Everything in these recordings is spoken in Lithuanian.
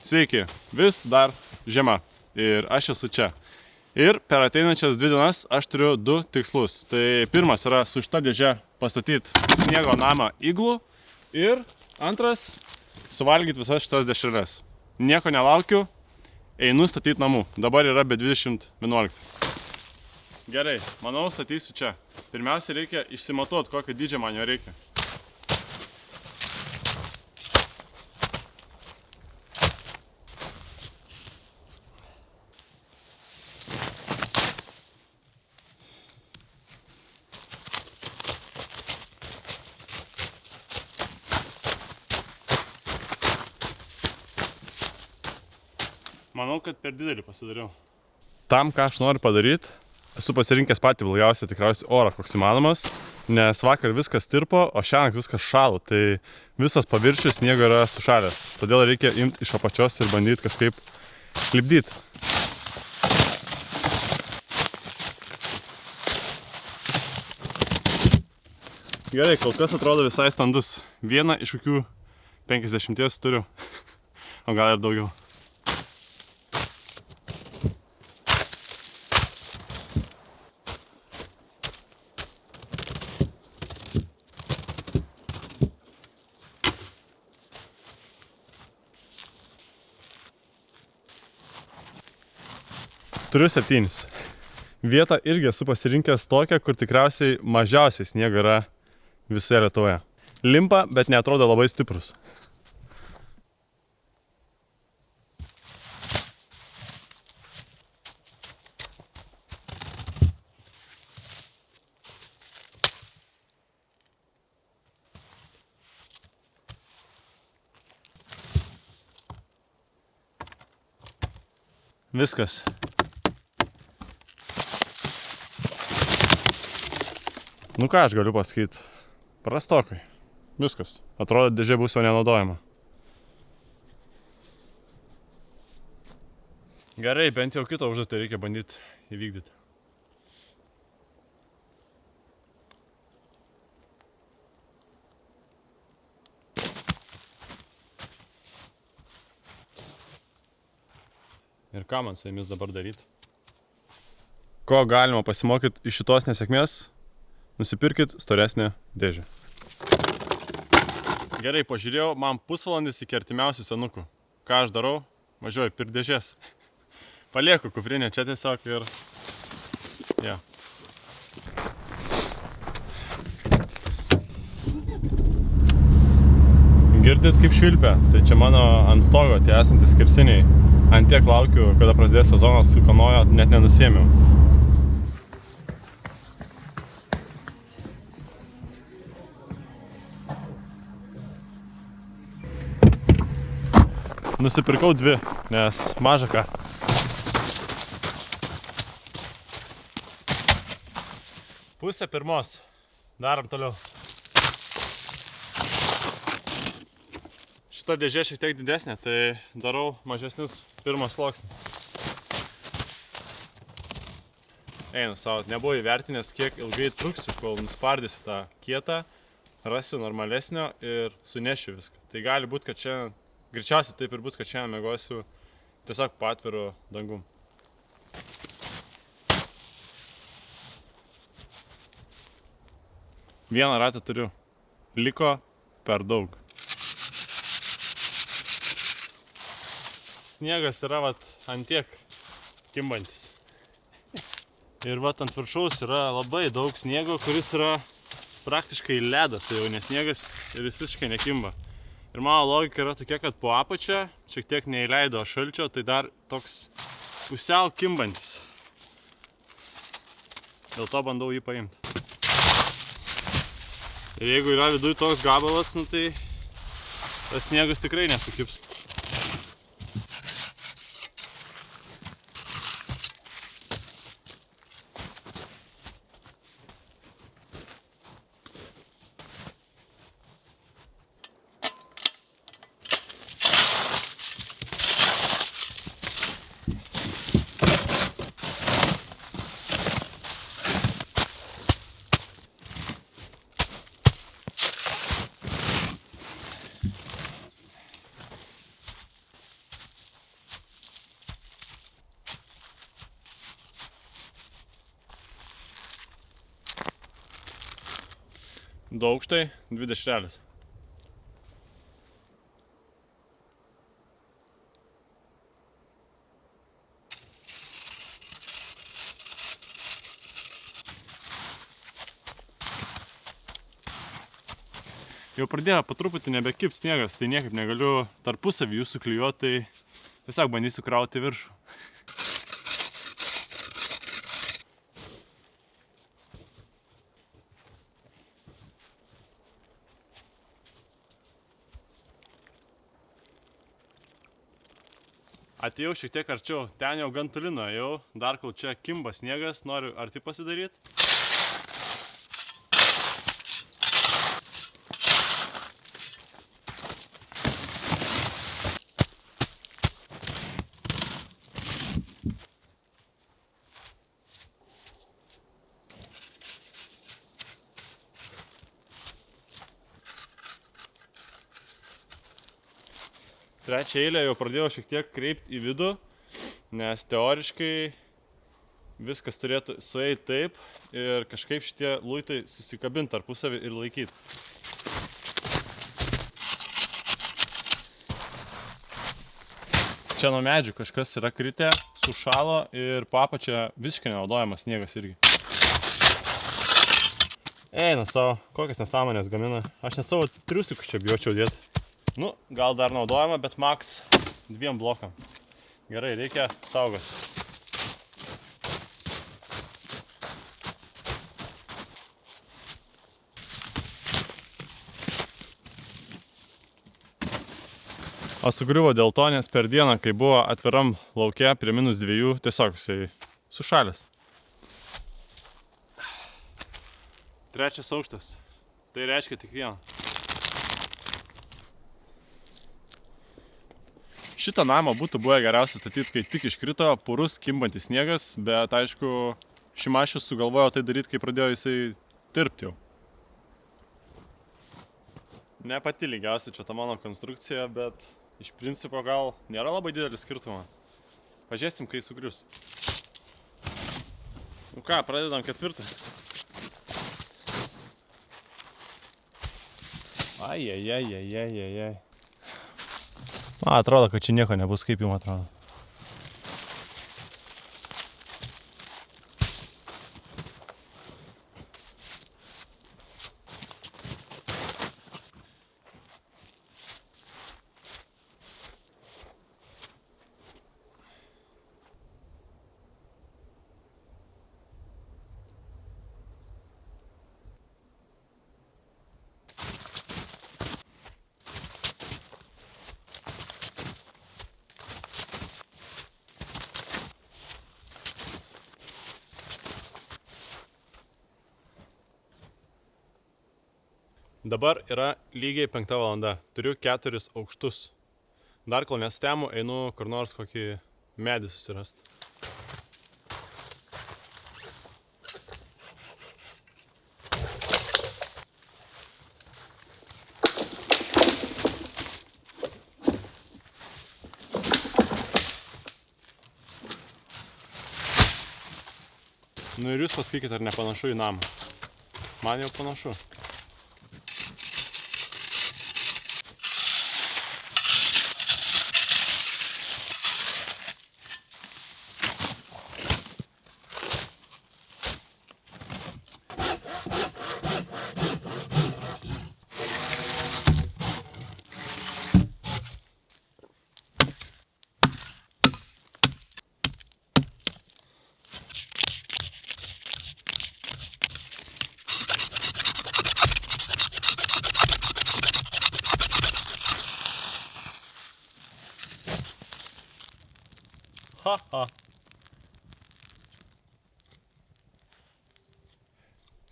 Sveiki, vis dar žiema ir aš esu čia. Ir per ateinančias 2 dienas aš turiu 2 tikslus. Tai pirmas yra su šita dėže pastatyti sniego namą iglų ir antras suvalgyti visas šitas dešreles. Nieko nelaukiu, einu statyti namų. Dabar yra be 20:11. Gerai, manau statysiu čia. Pirmiausia reikia išsimatuoti, kokio dydžio man jo reikia. Manau, kad per didelį pasidariau. Tam, ką aš noriu padaryti, esu pasirinkęs patį blogiausią tikriausiai orą, koks įmanomas, nes vakar viskas tirpo, o šiandien viskas šalo, tai visas paviršius sniego yra sušalęs. Todėl reikia imti iš apačios ir bandyti kažkaip lipdyti. Gerai, kol kas atrodo visai standus. Vieną iš kokių 50 turiu, o gal ir daugiau. Turiu 7. Vietą irgi esu pasirinkęs tokią, kur tikriausiai mažiausiai sniego yra visoje Lietuvoje. Limpa, bet neatrodo labai stiprus. Viskas. Nu ką aš galiu pasakyti? Prastokai. Viskas. Atrodo, dėžė bus jau nenaudojama. Gerai, bent jau kitą užduotį reikia bandyti įvykdyti. Ir ką man su jumis dabar daryti? Ko galima pasimokyti iš šitos nesėkmės? Nusipirkit storesnę dėžę. Gerai, pažiūrėjau, man pusvalandis iki artimiausių senukų. Ką aš darau? Važiuoju pirkti dėžės. Palieku kuprinę čia tiesiog ir... Ja. Girdit kaip švilpia? Tai čia mano ant stogo tie esantys skersiniai. Ant tiek laukiu, kada prasidės sezonas, su kanojo net nenusiėmiau. Nusipirkau 2, nes maža ką. Pusė pirmos. Darom toliau. Šita dėžė šiek tiek didesnė, tai darau mažesnius pirmas sluoksnį. Einu savo, nebuvo įvertinęs, kiek ilgai truksiu, kol nuspardysiu tą kietą, rasiu normalesnio ir sunešiu viską. Tai gali būti, kad šiandien, greičiausiai taip ir bus, kad šiandien miegosiu tiesiog po atviru dangum. Vieną ratą turiu. Liko per daug. Sniegas yra ant tiek kimbantis. Ir ant viršaus yra labai daug sniego, kuris yra praktiškai ledas, tai jau ne sniegas ir jis visiškai nekimba. Ir mano logika yra tokia, kad po apačią šiek tiek neįleido šalčio, tai dar toks pusiau kimbantis. Dėl to bandau jį paimti. Ir jeigu yra viduj toks gabalas, nu tai tas sniegas tikrai nesukibs. Du aukštai, 2 dešrelės. Jau pradėjo po truputį nebekipt sniegas, tai niekaip negaliu tarpusavį jų suklijuoti, tai tiesiog bandysiu krauti viršų. Atėjau šiek tiek arčiau, ten jau gan toli nuėjau, dar kol čia kimba sniegas, noriu arti pasidaryti. Trečią eilę jau pradėjau šiek tiek kreipti į vidų, nes teoriškai viskas turėtų sueiti taip ir kažkaip šitie luitai susikabinti tarpusavį ir laikyti. Čia nuo medžių kažkas yra kritę, sušalo ir po apačia visiškai nenaudojamas sniegas irgi. Eina savo, kokias nesąmonės gamina. Aš net savo triusikus čia bijočiau dėti. Nu, gal dar naudojama, bet maks 2 blokam. Gerai, reikia saugot. O sugriuvo dėl to, nes per dieną, kai buvo atviram lauke prie -2, tiesiog jisai sušalęs. Trečias aukštas. Tai reiškia tik vieną. Šitą namą būtų buvę geriausia statyti, kai tik iškrito purus kimbantis sniegas, bet aišku, Šimašius sugalvojo tai daryti, kai pradėjo jisai tirpti jau. Ne pati lygiausia čia ta mano konstrukcija, bet iš principo gal nėra labai didelis skirtumą. Pažiūrėsim, kai sugrius. Nu ką, pradedam 4. Ai. Atrodo, kad čia nieko nebus, kaip jums atrodo. Dabar yra lygiai 5 valanda. Turiu 4 aukštus. Dar kol nesitemu, einu kur nors kokį medį susirasti. Nu ir jūs pasakykit, ar nepanašu į namą. Man jau panašu.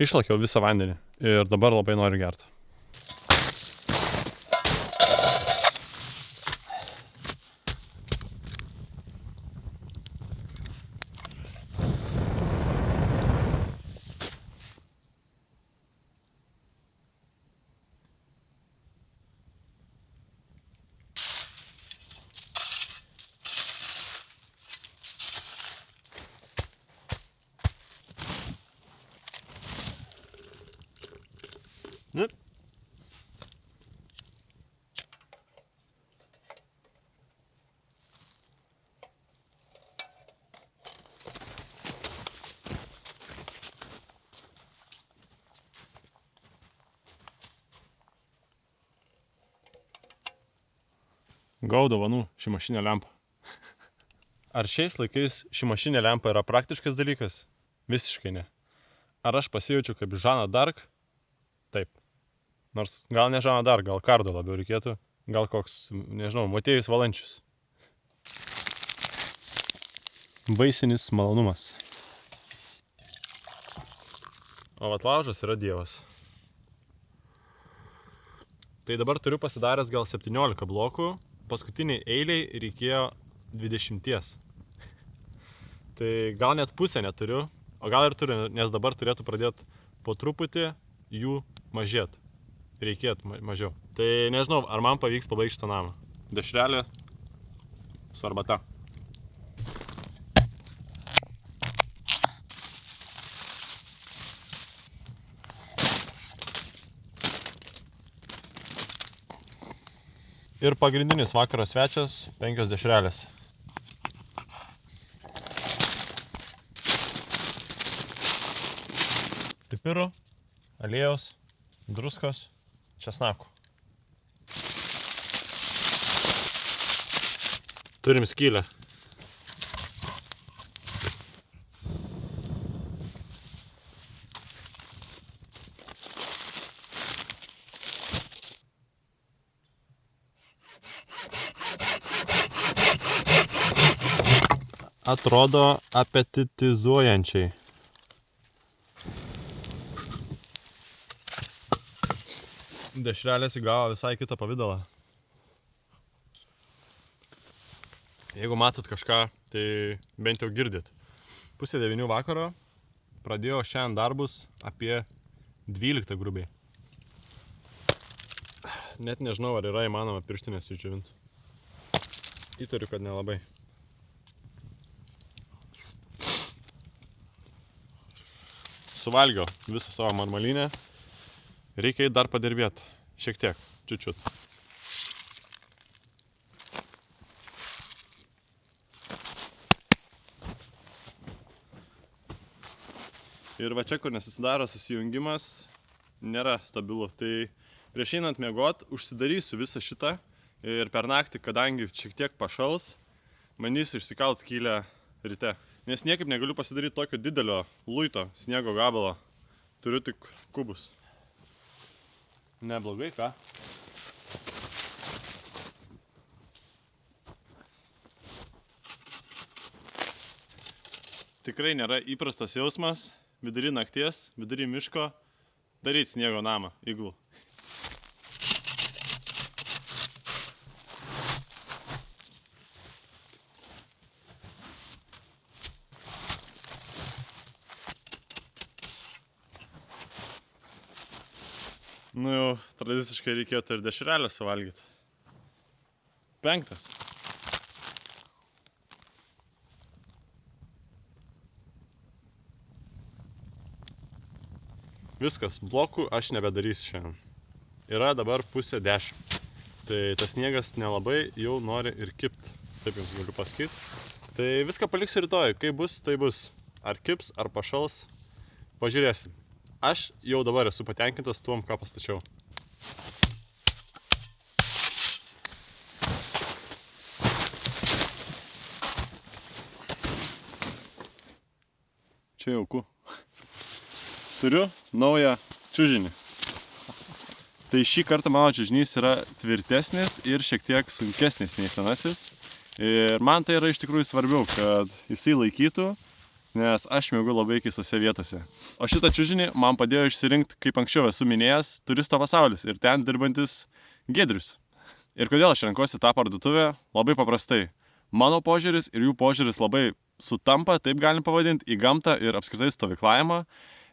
Išlakiau visą vandenį ir dabar labai noriu gerti. Ne? Gau dovanų ši mašinė lempa. Ar šiais laikais ši mašinė lempa yra praktiškas dalykas? Visiškai ne. Ar aš pasijaučiu kaip Žana Dark? Taip. Nors gal ne Žana Dark, gal Kardo labiau reikėtų. Gal koks, nežinau, Motiejus Valančius. Baisinis malonumas. O vat laužas yra dievas. Tai dabar turiu pasidaręs gal 17 blokų. Paskutiniai eiliai reikėjo 20. Tai gal net pusę neturiu, o gal ir turiu, nes dabar turėtų pradėti po truputį jų mažėti. Reikėtų mažiau. Tai nežinau, ar man pavyks pabaigti šitą namą. Dešrelė su arbata. Ir pagrindinis vakaro svečias – 5 dešrelės. Pipirų, aliejaus, druskos, česnakų. Turim skylę. Atrodo apetitizuojančiai. Dešrelės įgavo visai kitą pavidalą. Jeigu matot kažką, tai bent jau girdit. 8:30 vakaro pradėjo šiandien darbus apie 12 grubiai. Net nežinau, ar yra įmanoma pirštinės išdžiovinti. Įtariu, kad nelabai. Suvalgiau visą savo marmalinę. Reikia dar padirbėti. Šiek tiek, čiučiut. Ir va čia, kur nesusidaro susijungimas, nėra stabilu. Tai prieš einant miegot, užsidarysiu visą šitą ir per naktį, kadangi šiek tiek pašals, bandysiu išsikalt skylę ryte. Nes niekaip negaliu pasidaryti tokio didelio luito sniego gabalo. Turiu tik kubus. Neblogai, ką? Tikrai nėra įprastas jausmas vidury nakties, vidury miško daryti sniego namą, iglų. Nu jau tradiciškai reikėtų ir dešrelę suvalgyti. 5. Viskas, blokų aš nebedarysiu šiandien. Yra dabar 9:30. Tai tas sniegas nelabai jau nori ir kipti. Taip jums galiu pasakyti. Tai viską paliksiu rytoj. Kai bus, tai bus. Ar kips, ar pašals. Pažiūrėsim. Aš jau dabar esu patenkintas tuom, ką pastačiau. Čia jauku. Turiu naują čiužinį. Tai šį kartą mano čiužinys yra tvirtesnis ir šiek tiek sunkesnis nei senasis. Ir man tai yra iš tikrųjų svarbiau, kad jisai laikytų, nes aš miegu labai keistose vietose. O šitą čiužinį man padėjo išsirinkti, kaip anksčiau esu minėjęs, Turisto pasaulis ir ten dirbantis Giedrius. Ir kodėl aš renkuosi tą parduotuvę? Labai paprastai. Mano požiūris ir jų požiūris labai sutampa, taip galim pavadinti, į gamtą ir apskritai stovyklavimą,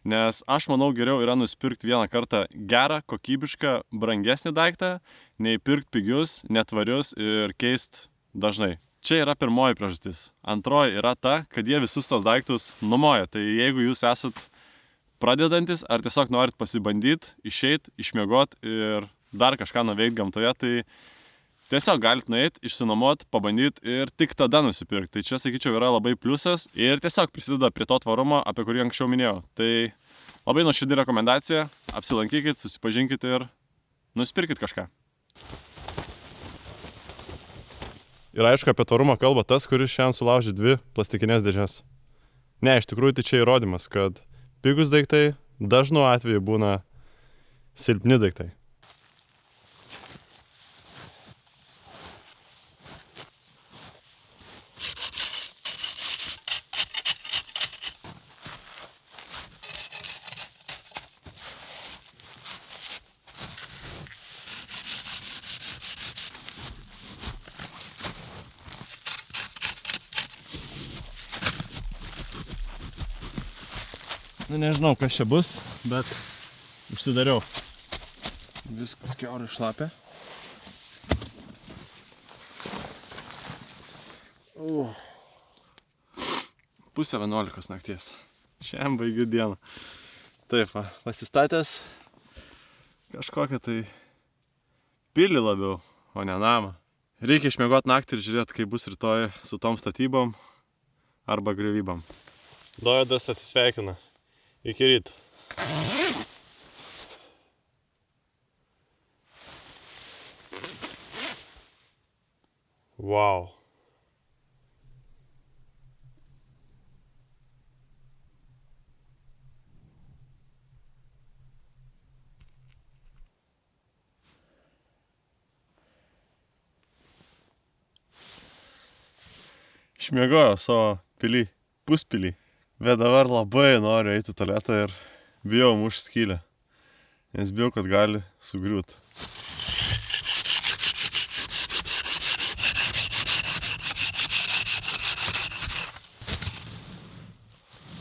nes aš manau geriau yra nusipirkti vieną kartą gerą, kokybišką, brangesnį daiktą, nei pirkti pigius, netvarius ir keist dažnai. Čia yra pirmoji priežastis. Antroji yra ta, kad jie visus tos daiktus numoja. Tai jeigu jūs esat pradedantis, ar tiesiog norit pasibandyti, išeit, išmiegot ir dar kažką nuveikti gamtoje, tai tiesiog galit nueiti, išsinuomot, pabandyti ir tik tada nusipirkti. Tai čia, sakyčiau, yra labai pliusas ir tiesiog prisideda prie to tvarumo, apie kurį anksčiau minėjau. Tai labai nuoširdi rekomendacija, apsilankykit, susipažinkit ir nusipirkit kažką. Ir aišku, apie tvarumą kalba tas, kuris šiandien sulaužė 2 plastikinės dėžes. Ne, iš tikrųjų tai čia įrodymas, kad pigus daiktai dažnu atveju būna silpni daiktai. Nu, nežinau, kas čia bus, bet užsidariau. Viskas kiaurai šlapia. Pusę 11 nakties. Šiandien baigiu dieną. Taip, pasistatęs kažkokią tai pilį labiau, o ne namą. Reikia išmiegoti naktį ir žiūrėti, kaip bus rytoj su tom statybom arba griovybom. Dovydas atsisveikina. Iki ryto. Wow. Išmiegojo savo pilį, puspilį. Bet dabar labai noriu eiti į tualetą ir bijau mušti skylę, nes bijau, kad gali sugriūti.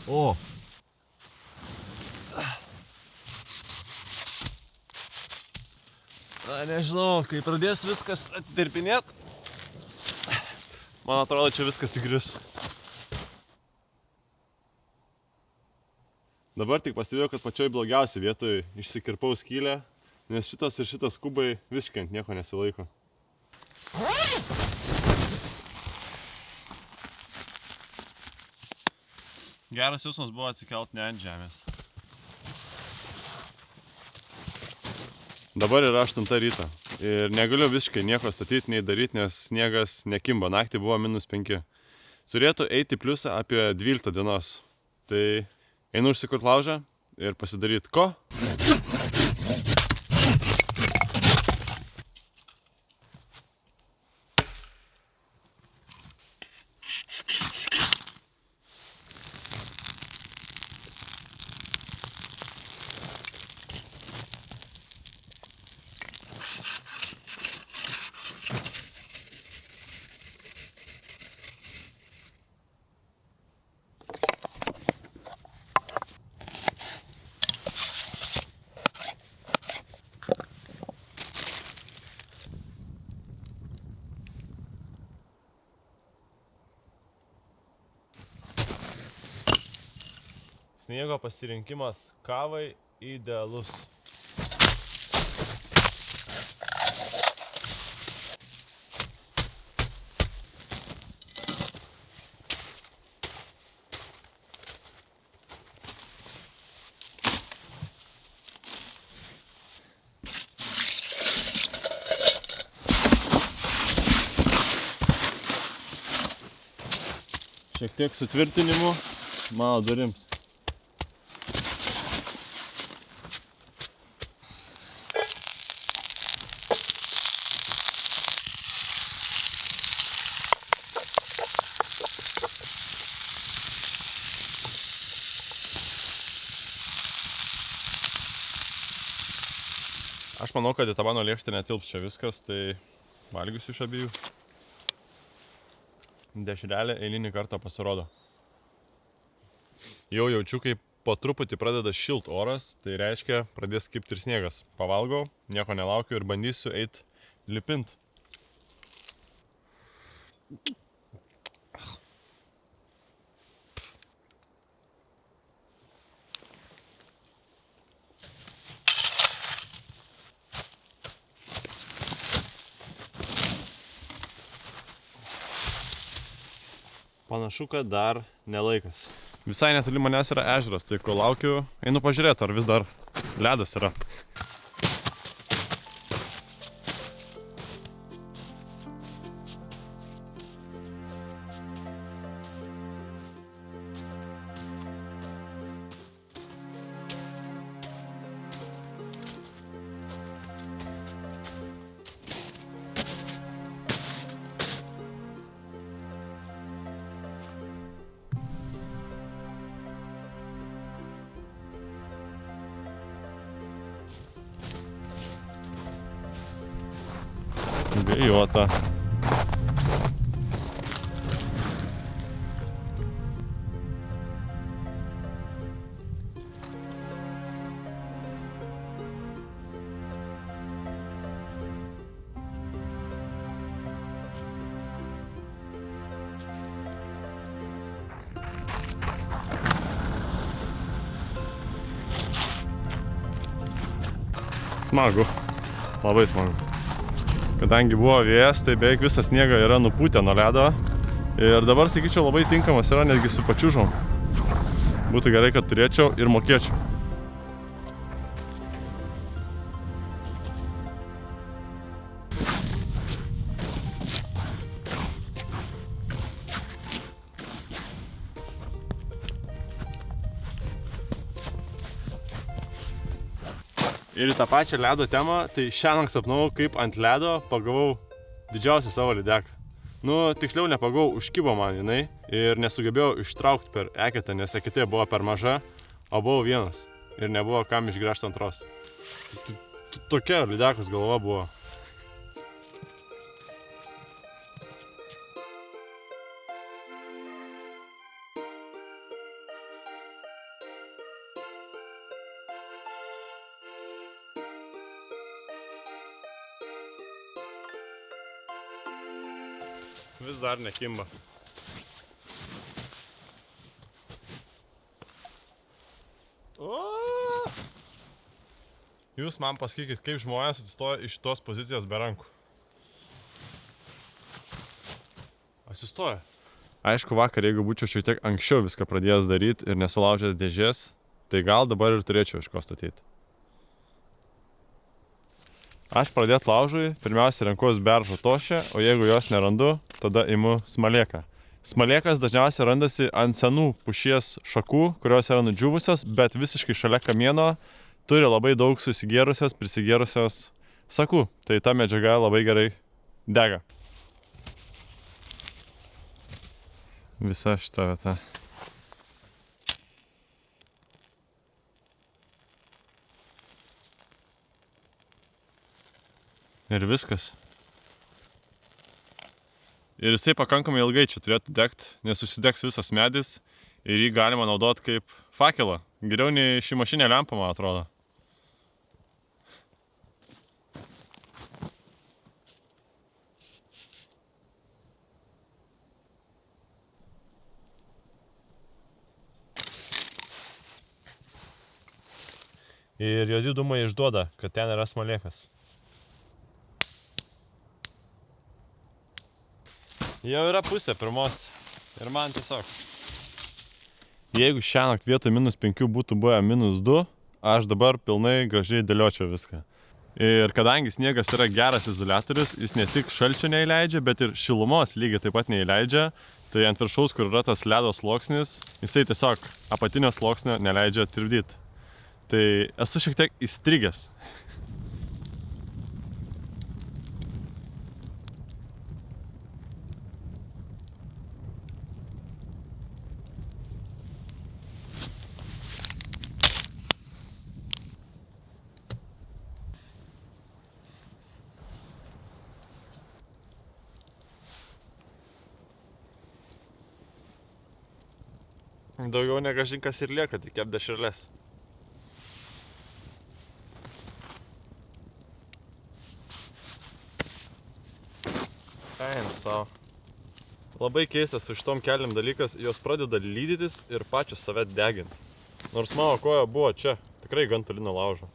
O! Na, nežinau, kai pradės viskas atitirpinėt, man atrodo, čia viskas įgrius. Dabar tik pastebėjau, kad pačioj blogiausiai vietoj išsikirpau skylę, nes šitas ir šitas kubai visiškai ant nieko nesilaiko. Geras jausmas buvo atsikelt ne ant žemės. Dabar yra 8 ryto ir negaliu visiškai nieko statyti, nei daryti, nes sniegas nekimba. Naktį buvo -5. Turėtų eiti pliusą apie 12 dienos. Tai einu užsikurt laužą ir pasidaryt ko? Sniego pasirinkimas kavai idealus. Šiek tiek sutvirtinimu mano durims. Aš manau, kad į tą mano lėkštę netilps čia viskas, tai valgysiu iš abiejų. Dešrelė eilinį kartą pasirodo. Jau jaučiu, kaip po truputį pradeda šilt oras, tai reiškia pradės kibti ir sniegas. Pavalgau, nieko nelaukiu ir bandysiu eit lipint. Panašu, kad dar nelaikas. Visai netoli manęs yra ežeras, tai kol laukiu, einu pažiūrėti, ar vis dar ledas yra. Vėjota. Smagu. Labai smagu. Kadangi buvo vėjas, tai beveik visas sniega yra nupūtę nuo ledo. Ir dabar, sakyčiau, labai tinkamas yra netgi su pačiūžom. Būtų gerai, kad turėčiau ir mokėčiau. Ir į tą pačią ledo temą, tai šiandien sapnavau, kaip ant ledo pagavau didžiausią savo lydeką. Nu, tiksliau nepagavau, užkibo man jinai ir nesugebėjau ištraukti per eketę, nes eketė buvo per maža, o buvau vienas ir nebuvo kam išgręžti antros. Tokia lydekos galva buvo. Vis dar nekimba. Jūs man pasakykit, kaip žmonės atsistoja iš tos pozicijos be rankų. Atsistoja. Aišku, vakar, jeigu būčiau šiek tiek anksčiau viską pradėjęs daryti ir nesulaužęs dėžės, tai gal dabar ir turėčiau iš ko statyti. Aš pradėt laužui, pirmiausia renkuos beržo tošę, o jeigu jos nerandu, tada imu smalėką. Smalėkas dažniausiai randasi ant senų pušies šakų, kurios yra nudžiūvusios, bet visiškai šalia kamieno turi labai daug susigėrusios, prisigėrusios sakų. Tai ta medžiaga labai gerai dega. Visa šita vieta. Ir viskas. Ir jisai pakankamai ilgai čia turėtų degti, nes užsidegs visas medis ir jį galima naudoti kaip fakelą. Geriau nei ši mašinė lempa, man atrodo. Ir juodi dūmai išduoda, kad ten yra smalėkas. Jau yra pusė pirmos ir man tiesiog. Jeigu šiąnakt vietoj -5 būtų buvę -2, aš dabar pilnai gražiai dėliočiau viską. Ir kadangi sniegas yra geras izoliatorius, jis ne tik šalčio neįleidžia, bet ir šilumos lygiai taip pat neįleidžia, tai ant viršaus, kur yra tas ledo sluoksnis, jisai tiesiog apatinio sluoksnio neleidžia tirpdyti. Tai esu šiek tiek įstrigęs. Daugiau negažin kas ir lieka, tik kep dešrelės. Eina savo. Labai keistas su šitom keliam dalykas, jos pradeda lydytis ir pačios save deginti. Nors mano koja buvo čia, tikrai gan toli nuo laužo.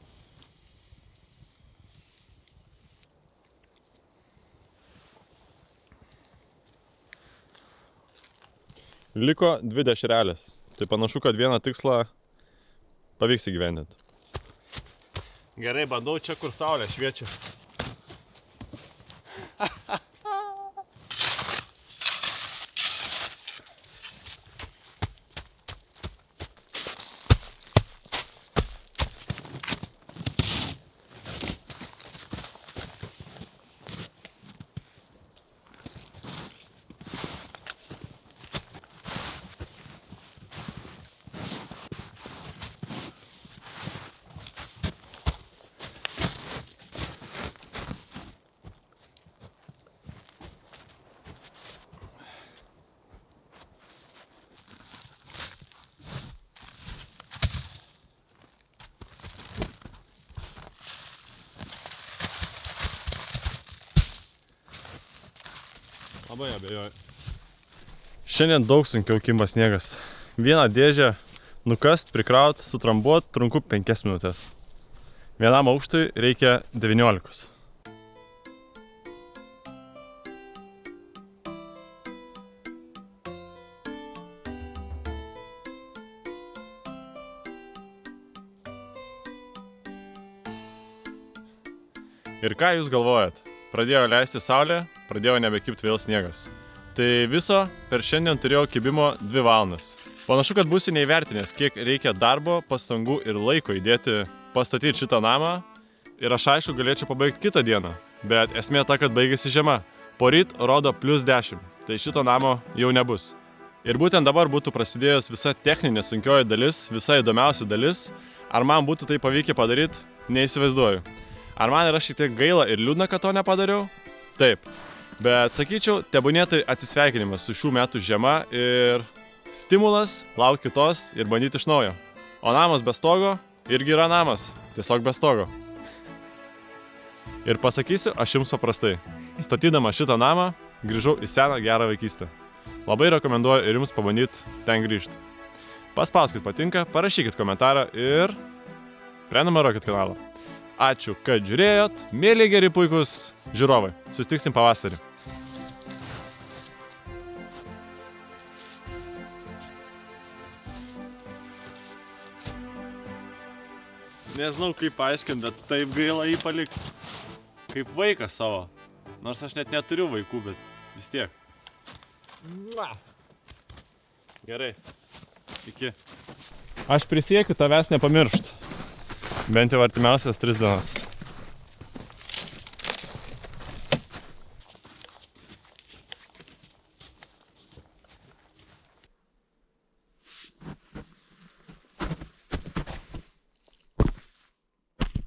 Liko 2 dešrelės. Tai panašu, kad vieną tikslą pavyks įgyvendinti. Gerai, bandau čia, kur saulė šviečia. Labai abejoju. Šiandien daug sunkiau kimba sniegas. Vieną dėžę nukast, prikraut, sutrambuot trunku 5 minutės. Vienam aukštui reikia 19. Ir ką jūs galvojat? Pradėjo leisti saulė, pradėjo nebekibti vėl sniegas. Tai viso per šiandien turėjau kibimo 2 valandas. Panašu, kad būsiu neįvertinęs, kiek reikia darbo, pastangų ir laiko įdėti pastatyti šitą namą. Ir aš aišku galėčiau pabaigti kitą dieną. Bet esmė ta, kad baigėsi žiema. Poryt rodo +10, tai šito namo jau nebus. Ir būtent dabar būtų prasidėjus visa techninė sunkioji dalis, visa įdomiausia dalis. Ar man būtų tai pavykę padaryti, neįsivaizduoju. Ar man yra šiek tiek gaila ir liūdna, kad to nepadariau? Taip. Bet sakyčiau, tebūnie tai atsisveikinimas su šių metų žiema ir stimulas laukti kitos ir bandyti iš naujo. O namas be stogo irgi yra namas, tiesiog be stogo. Ir pasakysiu aš jums paprastai. Statydama šitą namą, grįžau į seną gerą vaikystę. Labai rekomenduoju ir jums pabandyti ten grįžti. Paspauskit patinka, parašykit komentarą ir prenumeruokit kanalą. Ačiū, kad žiūrėjot, mėly geri puikus žiūrovai. Susitiksim pavasarį. Nežinau kaip paaiškinti, bet taip gaila jį palikti. Kaip vaikas savo. Nors aš net neturiu vaikų, bet vis tiek. Gerai. Iki. Aš prisiekiu tavęs nepamiršt. Bent jau artimiausias 3 dienas.